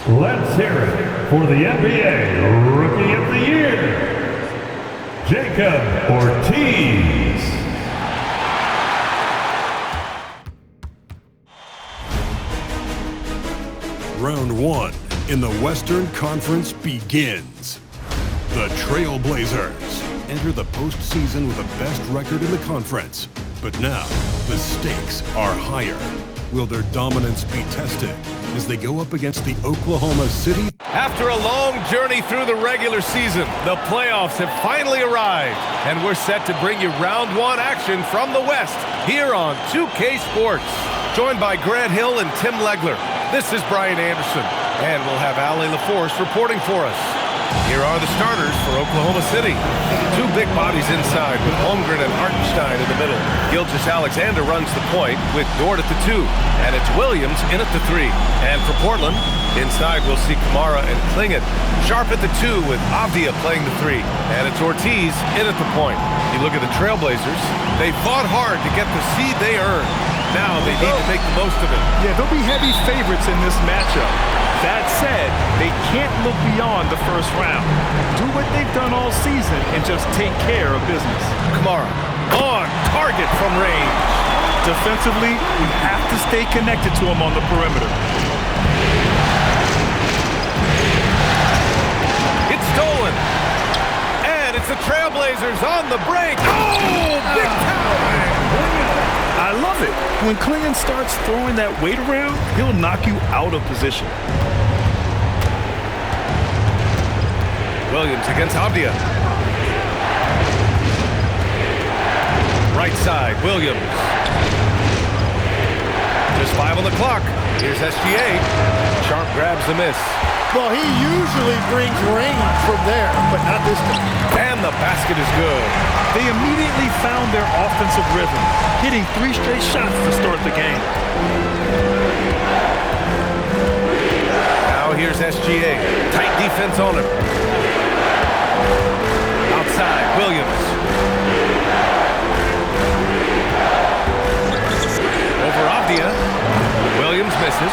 Let's hear it for the NBA Rookie of the Year, Jacob Ortiz. Round one in the Western Conference begins. The Trailblazers enter the postseason with the best record in the conference. But now, the stakes are higher. Will their dominance be tested as they go up against the Oklahoma City? After a long journey through the regular season, the playoffs have finally arrived, and we're set to bring you round one action from the West here on 2K Sports. Joined by Grant Hill and Tim Legler, this is Brian Anderson, and we'll have Allie LaForce reporting for us. Here are the starters for Oklahoma City. Two big bodies inside with Holmgren and Hartenstein in the middle. Gilgeous-Alexander runs the point with Dort at the 2. And it's Williams in at the 3. And for Portland, inside we'll see Kamara and Clingan. Sharp at the 2 with Avdia playing the 3. And it's Ortiz in at the point. You look at the Trailblazers, they fought hard to get the seed they earned. Now they need to make the most of it. Yeah, they'll be heavy favorites in this matchup. That said, they can't look beyond the first round. Do what they've done all season and just take care of business. Kamara on target from range. Defensively, we have to stay connected to him on the perimeter. It's stolen. And it's the Trailblazers on the break. Oh, big foul. I love it. When Clingan starts throwing that weight around, he'll knock you out of position. Williams against Avdia. Right side, Williams. Just 5 on the clock. Here's SGA. Sharp grabs the miss. Well, he usually brings range from there, but not this time. And the basket is good. They immediately found their offensive rhythm, hitting 3 straight shots to start the game. Now here's SGA. Tight defense on him. Outside, Williams. Over Avdia. Williams misses.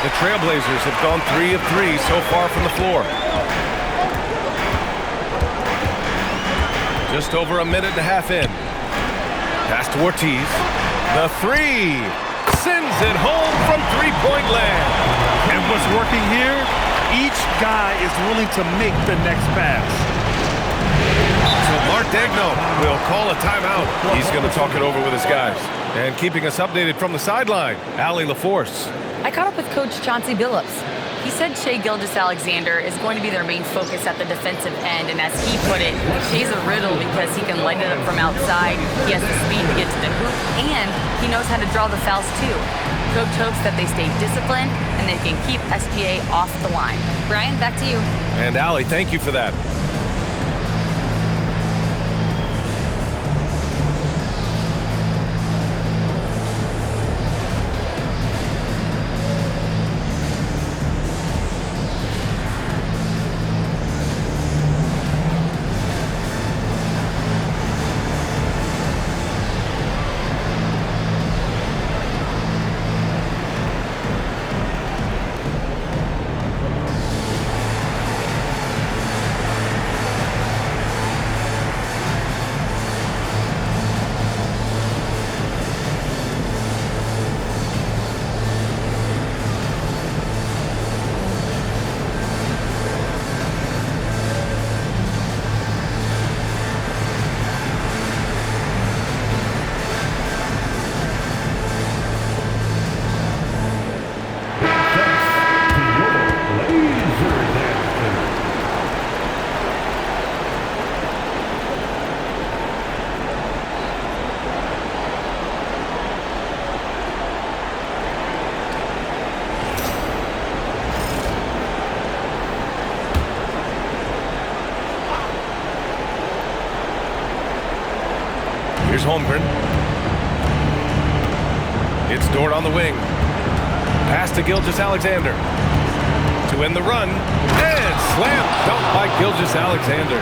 The Trailblazers have gone 3 of 3 so far from the floor. Just over a minute and a half in. Pass to Ortiz. The 3. Sends it home from three-point land. And what's working here? Each guy is willing to make the next pass. So Mark Daigneault will call a timeout. He's going to talk it over with his guys. And keeping us updated from the sideline, Allie LaForce. I caught up with Coach Chauncey Billups. He said Shai Gilgeous-Alexander is going to be their main focus at the defensive end, and as he put it, Shai's a riddle because he can light it up from outside, he has the speed to get to the hoop, and he knows how to draw the fouls too. Coach hopes that they stay disciplined and they can keep SGA off the line. Brian, back to you. And Allie, thank you for that. Here's Holmgren. It's Dort on the wing. Pass to Gilgeous-Alexander. To end the run. And slam dunk by Gilgeous-Alexander.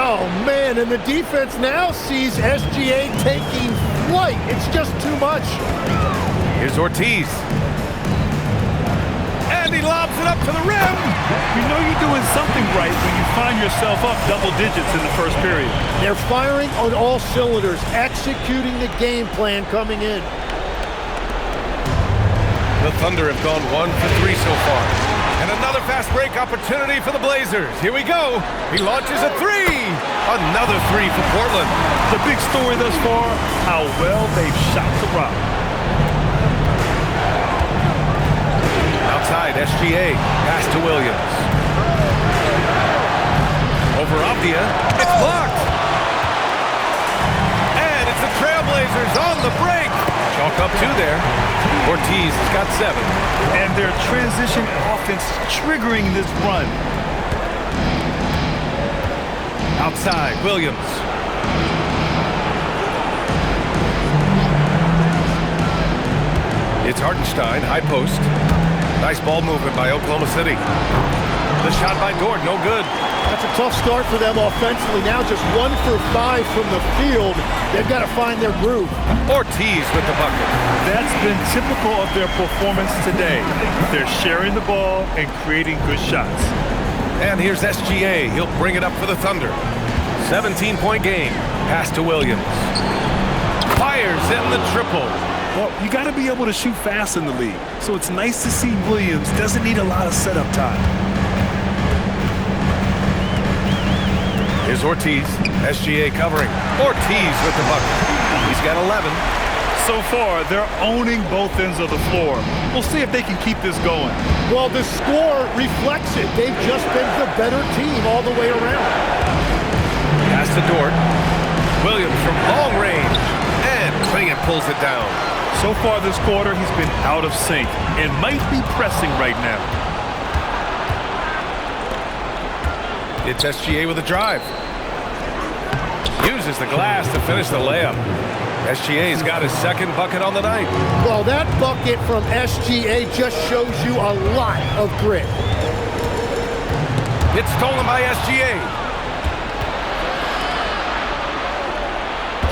Oh, man, and the defense now sees SGA taking flight. It's just too much. Here's Ortiz. And he lobs it up to the rim. You know you're doing something right when you find yourself up double digits in the first period. They're firing on all cylinders, executing the game plan coming in. The Thunder have gone 1 for 3 so far. And another fast break opportunity for the Blazers. Here we go. He launches a three. Another three for Portland. The big story thus far, how well they've shot the rock. Outside, SGA. Pass to Williams. Over Avdia. It's blocked. And it's the Trailblazers on the break. Chalk up 2 there. Ortiz has got 7. And their transition offense triggering this run. Outside, Williams. It's Hartenstein, high post. Nice ball movement by Oklahoma City. The shot by Dort, no good. That's a tough start for them offensively. Now just 1 for 5 from the field. They've got to find their groove. Ortiz with the bucket. That's been typical of their performance today. They're sharing the ball and creating good shots. And here's SGA. He'll bring it up for the Thunder. 17-point game. Pass to Williams. Fires in the triple. Well, you got to be able to shoot fast in the league. So it's nice to see Williams doesn't need a lot of setup time. Here's Ortiz. SGA covering. Ortiz with the bucket. He's got 11. So far, they're owning both ends of the floor. We'll see if they can keep this going. Well, the score reflects it. They've just been the better team all the way around. Pass to Dort. Williams from long range. And Clingan pulls it down. So far this quarter, he's been out of sync and might be pressing right now. It's SGA with a drive. Uses the glass to finish the layup. SGA's got his second bucket on the night. Well, that bucket from SGA just shows you a lot of grit. It's stolen by SGA.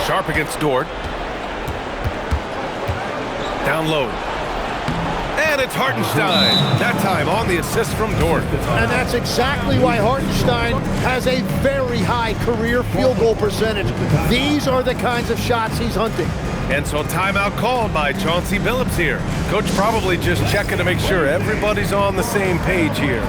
Sharp against Dort. Down low. And it's Hartenstein. That time on the assist from Dort. And that's exactly why Hartenstein has a very high career field goal percentage. These are the kinds of shots he's hunting. And so timeout called by Chauncey Billups here. Coach probably just checking to make sure everybody's on the same page here.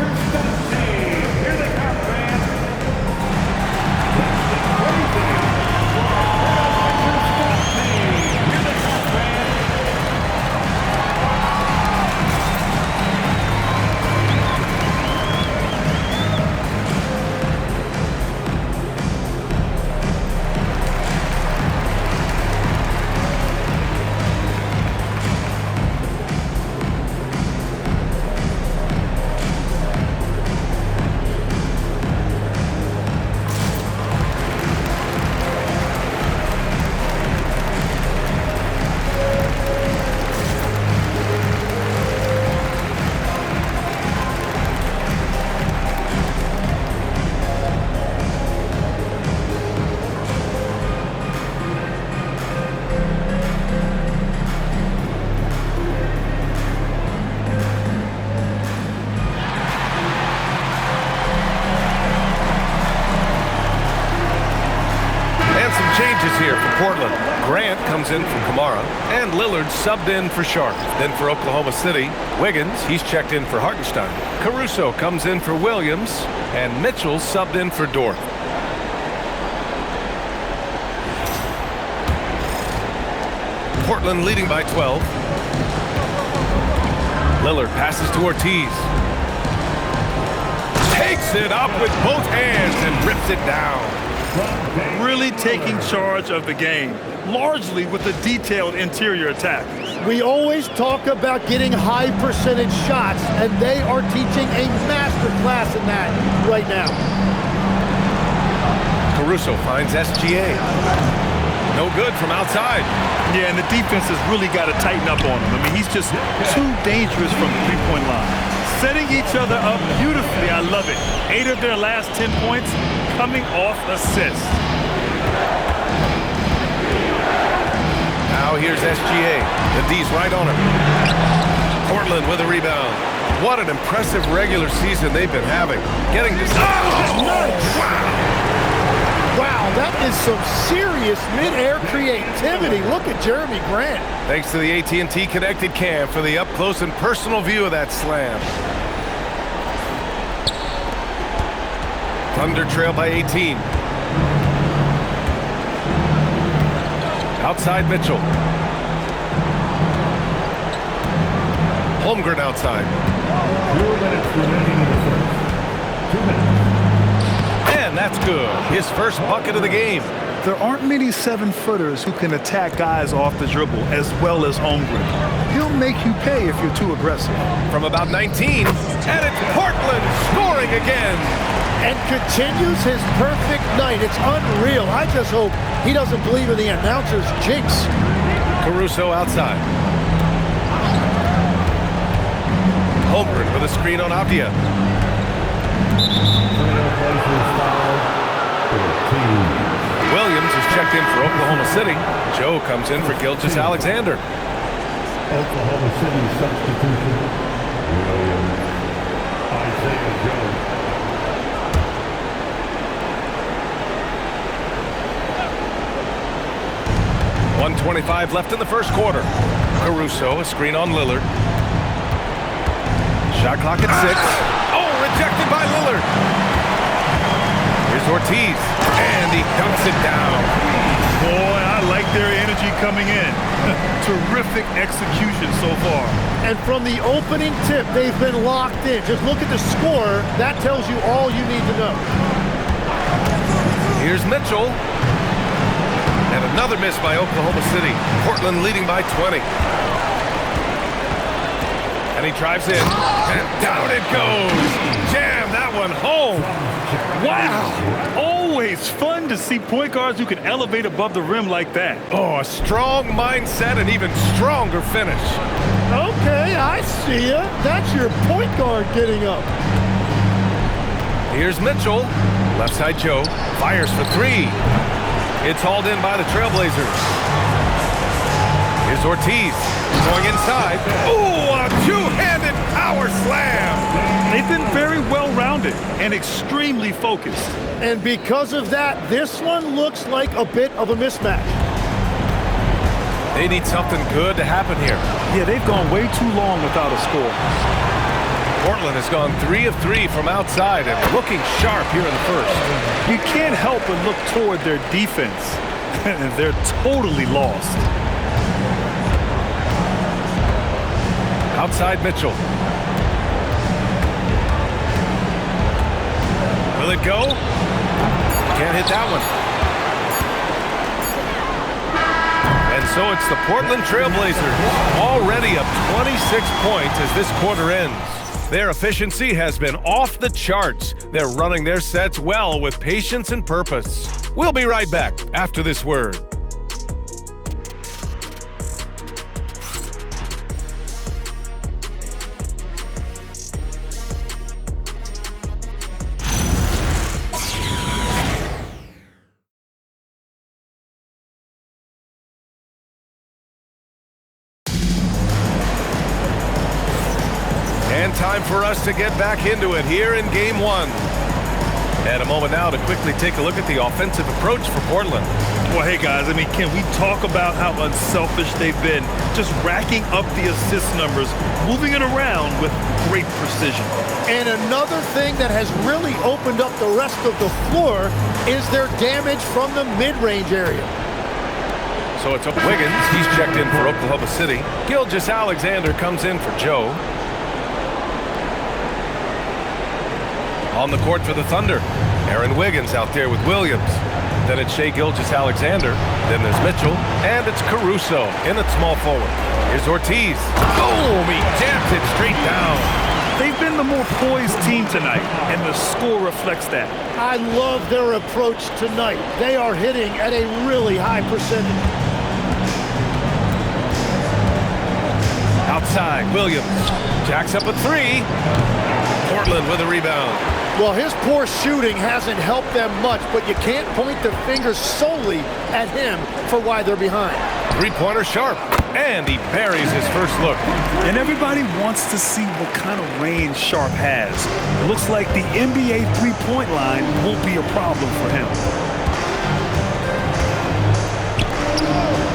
Changes here for Portland. Grant comes in for Kamara, and Lillard subbed in for Sharp. Then for Oklahoma City, Wiggins, he's checked in for Hartenstein. Caruso comes in for Williams, and Mitchell subbed in for Dort. Portland leading by 12. Lillard passes to Ortiz. Takes it up with both hands and rips it down. Really taking charge of the game, largely with a detailed interior attack. We always talk about getting high percentage shots, and they are teaching a master class in that right now. Caruso finds SGA. No good from outside. Yeah, and the defense has really got to tighten up on him. I mean, he's just too dangerous from the three-point line. Setting each other up beautifully, I love it. 8 of their last 10 points coming off assists. Now here's SGA. The D's right on him. Portland with a rebound. What an impressive regular season they've been having. Getting this. Oh, Nice. Wow, that is some serious mid-air creativity. Look at Jeremy Grant. Thanks to the AT&T Connected Cam for the up-close and personal view of that slam. Thunder trail by 18. Outside Mitchell. Holmgren outside. 2 minutes remaining in the first. 2 minutes. And that's good. His first bucket of the game. There aren't many 7-footers who can attack guys off the dribble as well as Holmgren. He'll make you pay if you're too aggressive. From about 19, and it's Portland scoring again. And continues his perfect night. It's unreal. I just hope he doesn't believe in the announcer's jinx. Caruso outside. Holmgren with a screen on Avdia. Trailblazers foul. 14. Williams is checked in for Oklahoma City. Joe comes in for Gilgeous-Alexander. Oklahoma City substitution. Williams. Isaiah Joe. 1:25 left in the first quarter. Caruso, a screen on Lillard. Shot clock at 6. Oh, rejected by Lillard. Here's Ortiz, and he dumps it down. Boy, I like their energy coming in. Terrific execution so far. And from the opening tip, they've been locked in. Just look at the score. That tells you all you need to know. Here's Mitchell. And another miss by Oklahoma City. Portland leading by 20. And he drives in. And down it goes. Jam that one home. Wow. Always fun to see point guards who can elevate above the rim like that. Oh, a strong mindset and even stronger finish. Okay, I see ya. That's your point guard getting up. Here's Mitchell. Left side Joe. Fires for 3. It's hauled in by the Trailblazers. Here's Ortiz going inside. Ooh, a two-handed power slam. They've been very well-rounded and extremely focused. And because of that, this one looks like a bit of a mismatch. They need something good to happen here. Yeah, they've gone way too long without a score. Portland has gone 3 of 3 from outside and looking sharp here in the first. You can't help but look toward their defense. They're totally lost. Outside Mitchell. Will it go? Can't hit that one. And so it's the Portland Trailblazers, already up 26 points as this quarter ends. Their efficiency has been off the charts. They're running their sets well with patience and purpose. We'll be right back after this word. And time for us to get back into it here in Game 1. And a moment now to quickly take a look at the offensive approach for Portland. Well, hey, guys, I mean, can we talk about how unselfish they've been? Just racking up the assist numbers, moving it around with great precision. And another thing that has really opened up the rest of the floor is their damage from the mid-range area. So it's Wiggins. He's checked in for Oklahoma City. Gilgeous-Alexander comes in for Joe. On the court for the Thunder, Aaron Wiggins out there with Williams. Then it's Shai Gilgeous-Alexander. Then there's Mitchell. And it's Caruso in at small forward. Here's Ortiz. Boom! He jams it straight down. They've been the more poised team tonight, and the score reflects that. I love their approach tonight. They are hitting at a really high percentage. Outside, Williams. Jacks up a 3. Portland with a rebound. Well, his poor shooting hasn't helped them much, but you can't point the finger solely at him for why they're behind. Three-pointer sharp. And he buries his first look. And everybody wants to see what kind of range Sharp has. It looks like the NBA three-point line won't be a problem for him.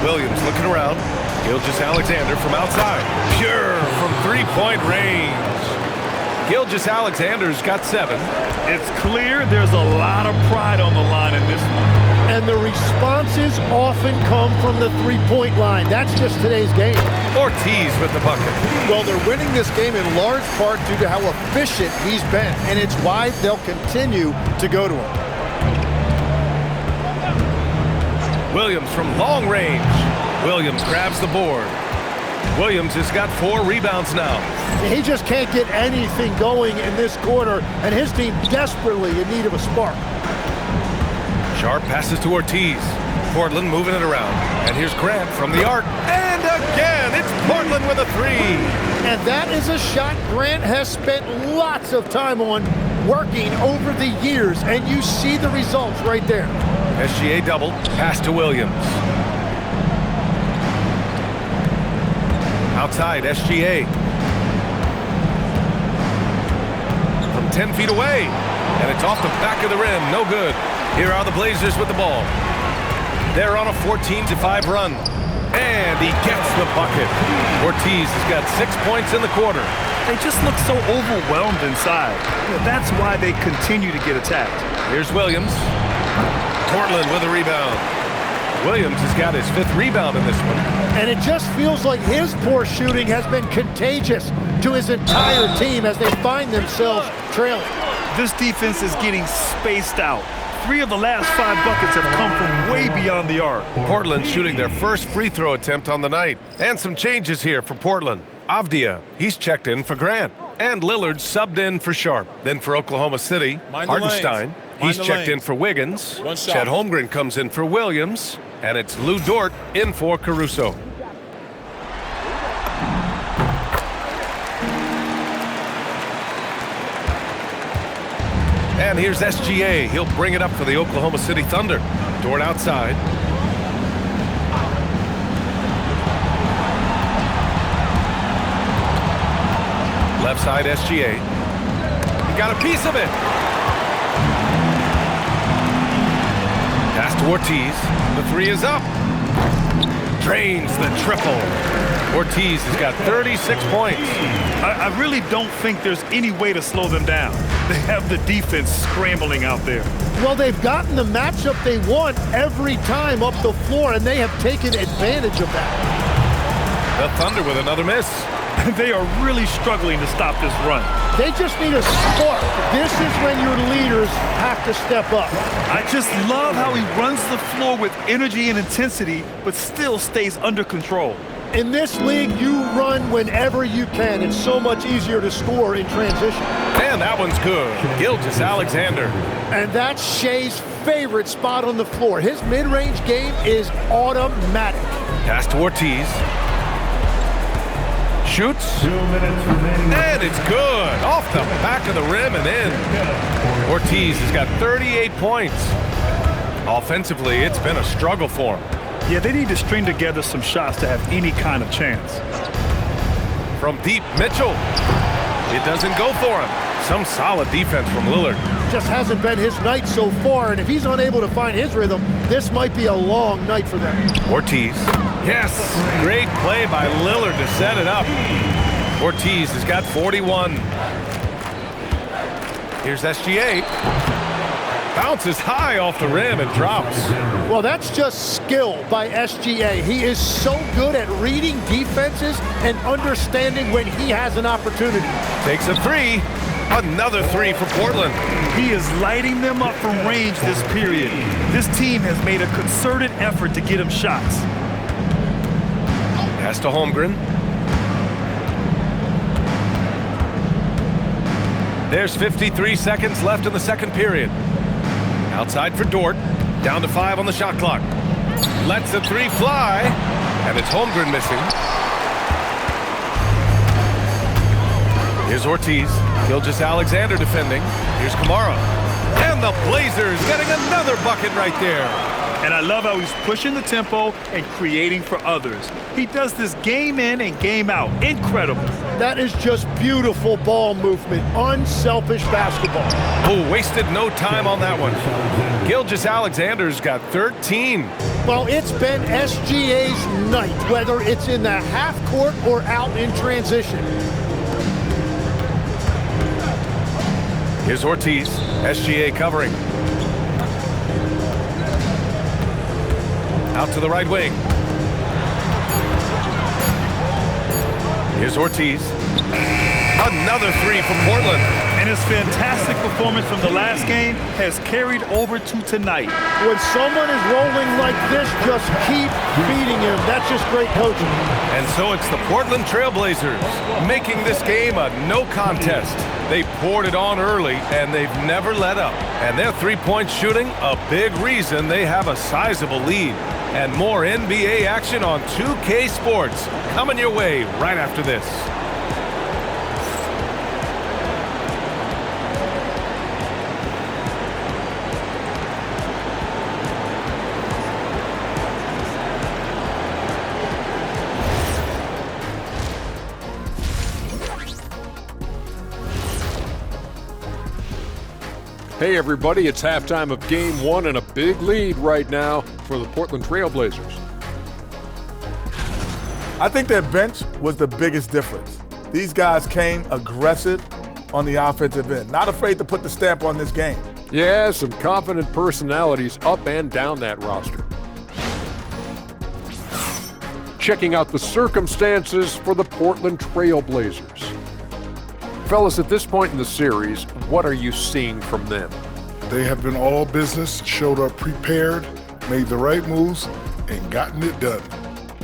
Williams looking around. Gilgeous-Alexander from outside. Pure from three-point range. Gilgeous-Alexander's got 7. It's clear there's a lot of pride on the line in this one. And the responses often come from the three-point line. That's just today's game. Ortiz with the bucket. Well, they're winning this game in large part due to how efficient he's been, and it's why they'll continue to go to him. Williams from long range. Williams grabs the board. Williams has got 4 rebounds now. He just can't get anything going in this quarter, and his team desperately in need of a spark. Sharp passes to Ortiz. Portland moving it around. And here's Grant from the arc. And again, it's Portland with a 3. And that is a shot Grant has spent lots of time on working over the years, and you see the results right there. SGA double, pass to Williams. Outside, SGA. From 10 feet away. And it's off the back of the rim, no good. Here are the Blazers with the ball. They're on a 14-5 run. And he gets the bucket. Ortiz has got 6 points in the quarter. They just look so overwhelmed inside. That's why they continue to get attacked. Here's Williams. Portland with a rebound. Williams has got his 5th rebound in this one. And it just feels like his poor shooting has been contagious to his entire team as they find themselves trailing. This defense is getting spaced out. 3 of the last 5 buckets have come from way beyond the arc. Portland shooting their first free throw attempt on the night. And some changes here for Portland. Avdia, he's checked in for Grant. And Lillard subbed in for Sharp. Then for Oklahoma City, Hartenstein, he's checked in for Wiggins. Chet Holmgren comes in for Williams. And it's Lou Dort in for Caruso. And here's SGA. He'll bring it up for the Oklahoma City Thunder. Dort outside. Left side, SGA. He got a piece of it. Pass to Ortiz. The 3 is up. Drains the triple. Ortiz has got 36 points. I really don't think there's any way to slow them down. They have the defense scrambling out there. Well, they've gotten the matchup they want every time up the floor, and they have taken advantage of that. The Thunder with another miss. They are really struggling to stop this run. They just need a spark. This is when your leaders have to step up. I just love how he runs the floor with energy and intensity, but still stays under control. In this league, you run whenever you can. It's so much easier to score in transition. And that one's good. Gilgeous-Alexander. And that's Shea's favorite spot on the floor. His mid-range game is automatic. Pass to Ortiz. Shoots. 2 minutes remaining. And it's good. Off the back of the rim and in. Ortiz has got 38 points. Offensively, it's been a struggle for him. Yeah, they need to string together some shots to have any kind of chance. From deep, Mitchell. It doesn't go for him. Some solid defense from Lillard. Just hasn't been his night so far, and if he's unable to find his rhythm, this might be a long night for them. Ortiz. Yes, great play by Lillard to set it up. Ortiz has got 41. Here's SGA. Bounces high off the rim and drops. Well, that's just skill by SGA. He is so good at reading defenses and understanding when he has an opportunity. Takes a 3. Another 3 for Portland. He is lighting them up from range this period. This team has made a concerted effort to get him shots. Pass to Holmgren. There's 53 seconds left in the second period. Outside for Dort. Down to 5 on the shot clock. Lets the 3 fly. And it's Holmgren missing. Here's Ortiz. Gilgeous-Alexander defending. Here's Kamara. And the Blazers getting another bucket right there. And I love how he's pushing the tempo and creating for others. He does this game in and game out. Incredible. That is just beautiful ball movement, unselfish basketball. Oh, wasted no time on that one. Gilgeous-Alexander's got 13. Well, it's been SGA's night, whether it's in the half court or out in transition. Here's Ortiz, SGA covering. Out to the right wing. Here's Ortiz. Another three from Portland. And his fantastic performance from the last game has carried over to tonight. When someone is rolling like this, just keep beating him. That's just great coaching. And so it's the Portland Trailblazers making this game a no contest. They poured it on early, and they've never let up. And their three-point shooting, a big reason they have a sizable lead. And more NBA action on 2K Sports coming your way right after this. Hey everybody, it's halftime of game one and a big lead right now for the Portland Trailblazers. I think their bench was the biggest difference. These guys came aggressive on the offensive end, not afraid to put the stamp on this game. Yeah, some confident personalities up and down that roster. Checking out the circumstances for the Portland Trailblazers. Fellas, at this point in the series, what are you seeing from them? They have been all business, showed up prepared, made the right moves, and gotten it done.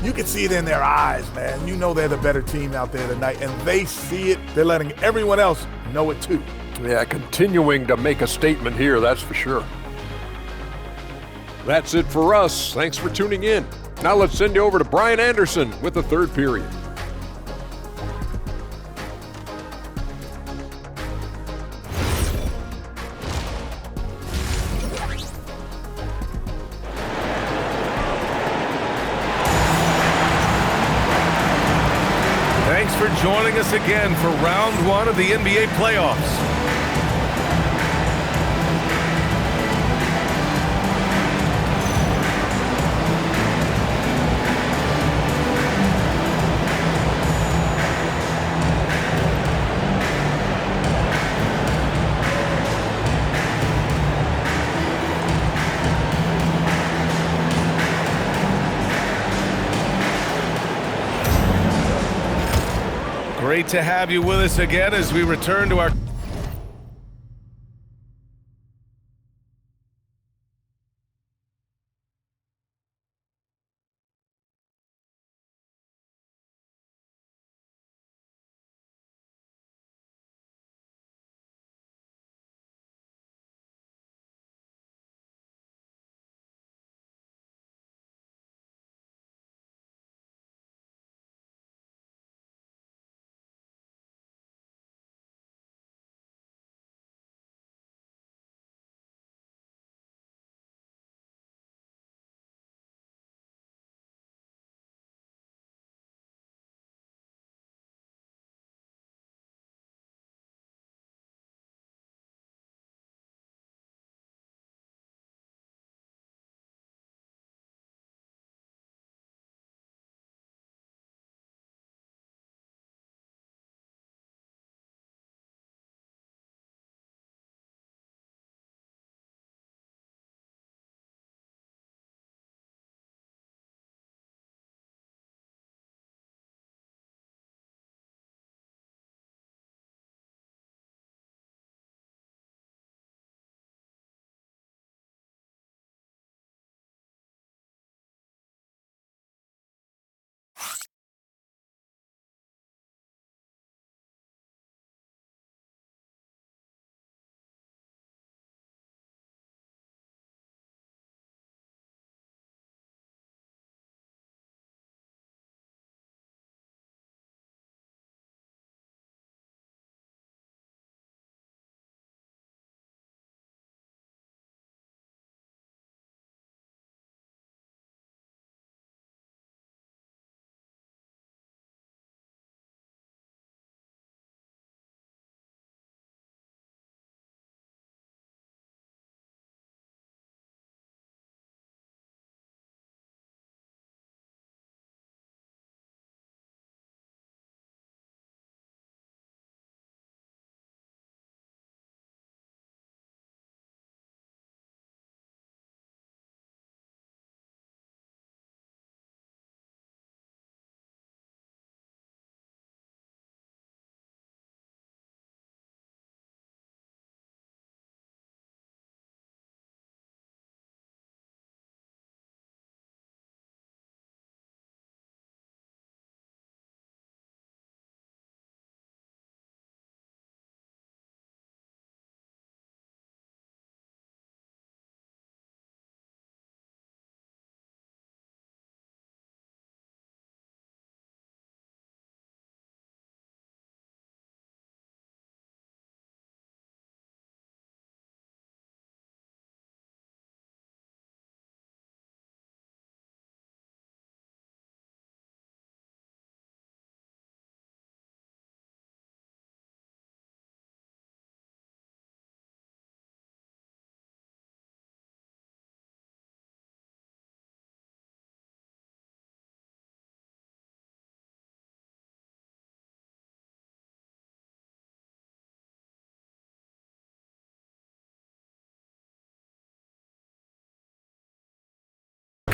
You can see it in their eyes, man. You know they're the better team out there tonight, and they see it. They're letting everyone else know it too. Yeah, continuing to make a statement here, that's for sure. That's it for us. Thanks for tuning in. Now let's send you over to Brian Anderson with the third period. Thanks for joining us again for round one of the NBA playoffs. Great to have you with us again as we return to our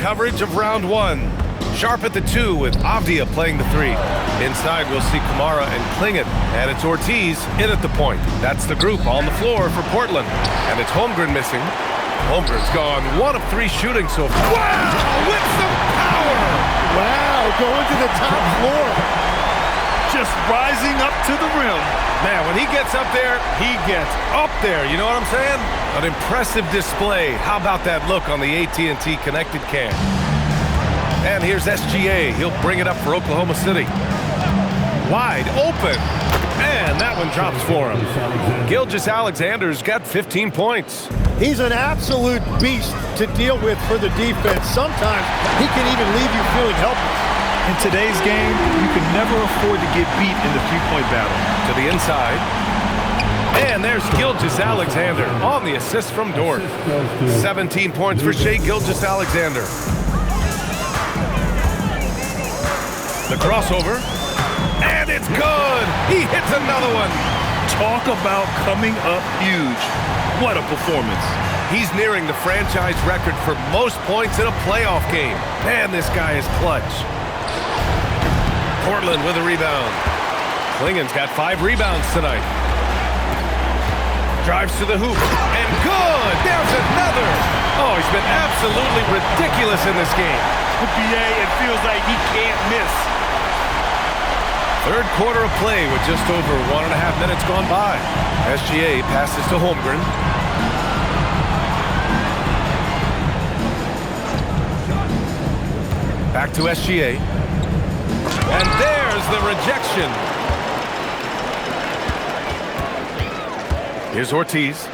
coverage of round one. Sharp at the 2 with Avdia playing the 3. Inside, we'll see Kamara and Klingon. And it's Ortiz in at the point. That's the group on the floor for Portland. And it's Holmgren missing. Holmgren's gone 1 of 3 shooting so far. Wow! With some power! Wow, going to the top floor. Just rising up to the rim. Man, when he gets up there, he gets up there. You know what I'm saying? An impressive display. How about that look on the AT&T connected cam? And here's SGA. He'll bring it up for Oklahoma City. Wide open. And that one drops for him. Gilgeous-Alexander's got 15 points. He's an absolute beast to deal with for the defense. Sometimes he can even leave you feeling helpless. In today's game, you can never afford to get beat in the three-point battle. To the inside. And there's Gilgeous-Alexander on the assist from Dort. 17 points for Shai Gilgeous-Alexander. The crossover. And it's good. He hits another one. Talk about coming up huge. What a performance. He's nearing the franchise record for most points in a playoff game. Man, this guy is clutch. Portland with a rebound. Klingon's got 5 rebounds tonight. Drives to the hoop. And good! There's another! Oh, he's been absolutely ridiculous in this game. BA, it feels like he can't miss. Third quarter of play with just over 1.5 minutes gone by. SGA passes to Holmgren. Back to SGA. And there's the rejection. Here's Ortiz.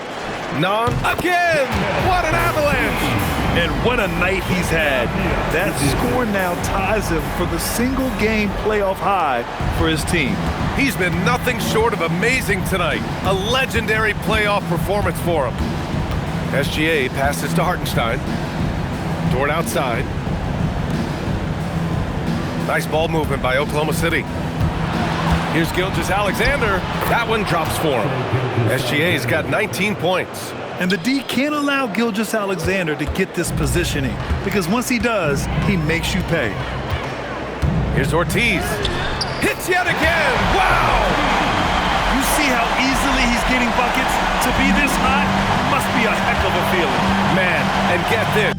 Non again! What an avalanche! And what a night he's had. That score now ties him for the single-game playoff high for his team. He's been nothing short of amazing tonight. A legendary playoff performance for him. SGA passes to Hartenstein. Dort outside. Nice ball movement by Oklahoma City. Here's Gilgeous-Alexander. That one drops for him. SGA's got 19 points. And the D can't allow Gilgeous-Alexander to get this positioning, because once he does, he makes you pay. Here's Ortiz. Hits yet again! Wow! You see how easily he's getting buckets? To be this hot must be a heck of a feeling. Man, and get this.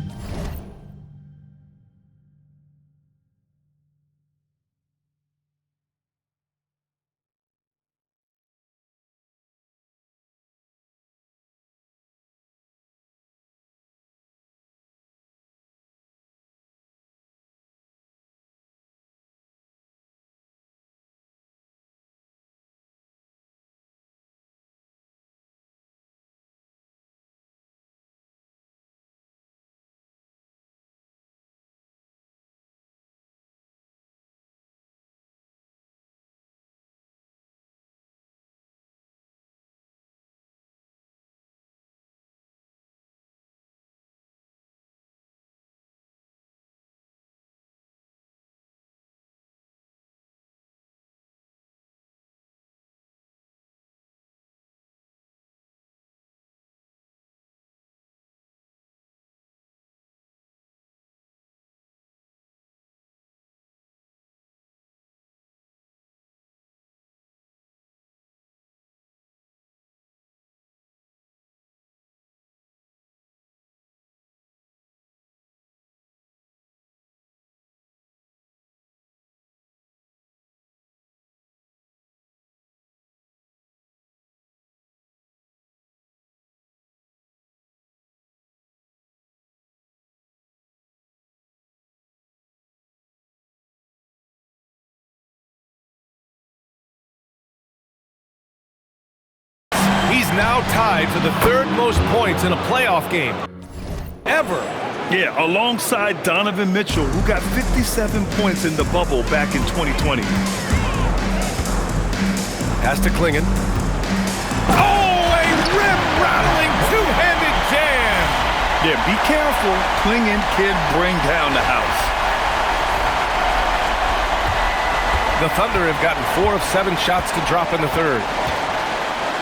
He's now tied for the 3rd most points in a playoff game ever. Yeah, alongside Donovan Mitchell, who got 57 points in the bubble back in 2020. Pass to Klingon. Oh, a rim-rattling two-handed jam! Yeah, be careful. Klingon can bring down the house. The Thunder have gotten 4 of 7 shots to drop in the 3rd.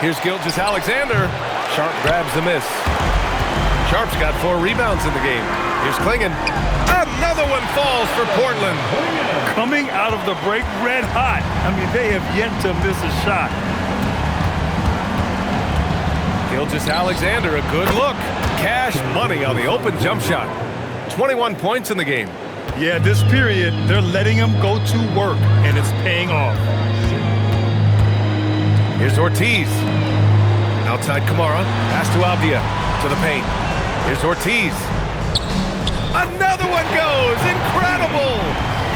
Here's Gilgeous-Alexander. Sharp grabs the miss. Sharp's got 4 rebounds in the game. Here's Klingon. Another one falls for Portland. Coming out of the break red hot. I mean, they have yet to miss a shot. Gilgeous-Alexander, a good look. Cash money on the open jump shot. 21 points in the game. Yeah, this period, they're letting him go to work, and it's paying off. Here's Ortiz. Outside Kamara. Pass to Avdia. To the paint. Here's Ortiz. Another one goes. Incredible.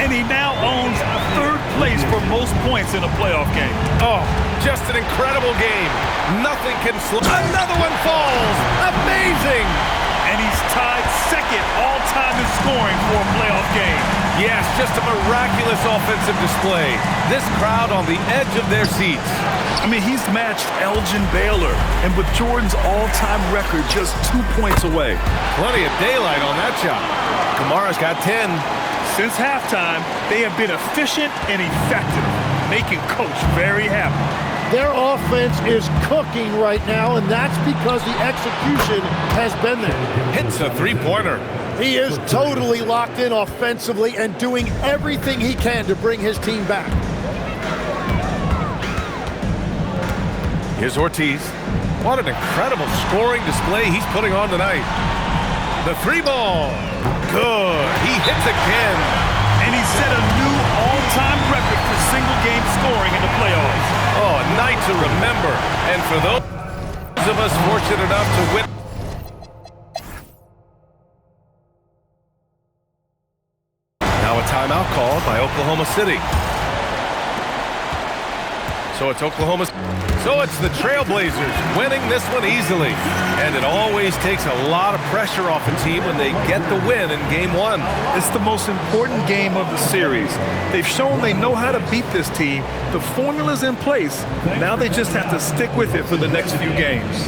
And he now owns third place for most points in a playoff game. Oh, just an incredible game. Nothing can slow. Another one falls. Amazing. And he's tied second all-time in scoring for a playoff game. Yes, just a miraculous offensive display. This crowd on the edge of their seats. I mean, he's matched Elgin Baylor, and with Jordan's all-time record just 2 points away. Plenty of daylight on that shot. Kamara's got 10. Since halftime, they have been efficient and effective, making Coach very happy. Their offense is cooking right now, and that's because the execution has been there. Hits a three-pointer. He is totally locked in offensively and doing everything he can to bring his team back. Here's Ortiz. What an incredible scoring display he's putting on tonight. The three ball. Good. He hits again. And he set a new all-time record for single-game scoring in the playoffs. Oh, a night to remember. And for those of us fortunate enough to win. Now a timeout called by Oklahoma City. So it's the Trailblazers winning this one easily. And it always takes a lot of pressure off a team when they get the win in game one. It's the most important game of the series. They've shown they know how to beat this team. The formula's in place. Now they just have to stick with it for the next few games.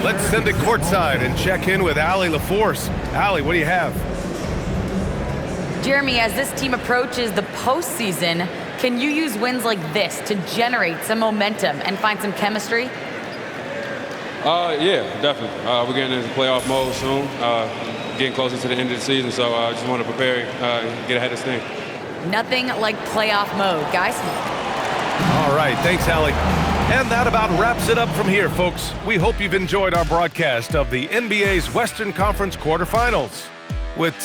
Let's send it courtside and check in with Allie LaForce. Allie, what do you have? Jeremy, as this team approaches the postseason, can you use wins like this to generate some momentum and find some chemistry? Yeah, definitely. We're getting into playoff mode soon, getting closer to the end of the season, so I just want to prepare, get ahead of this thing. Nothing like playoff mode, guys. All right, thanks, Allie. And that about wraps it up from here, folks. We hope you've enjoyed our broadcast of the NBA's Western Conference quarterfinals. With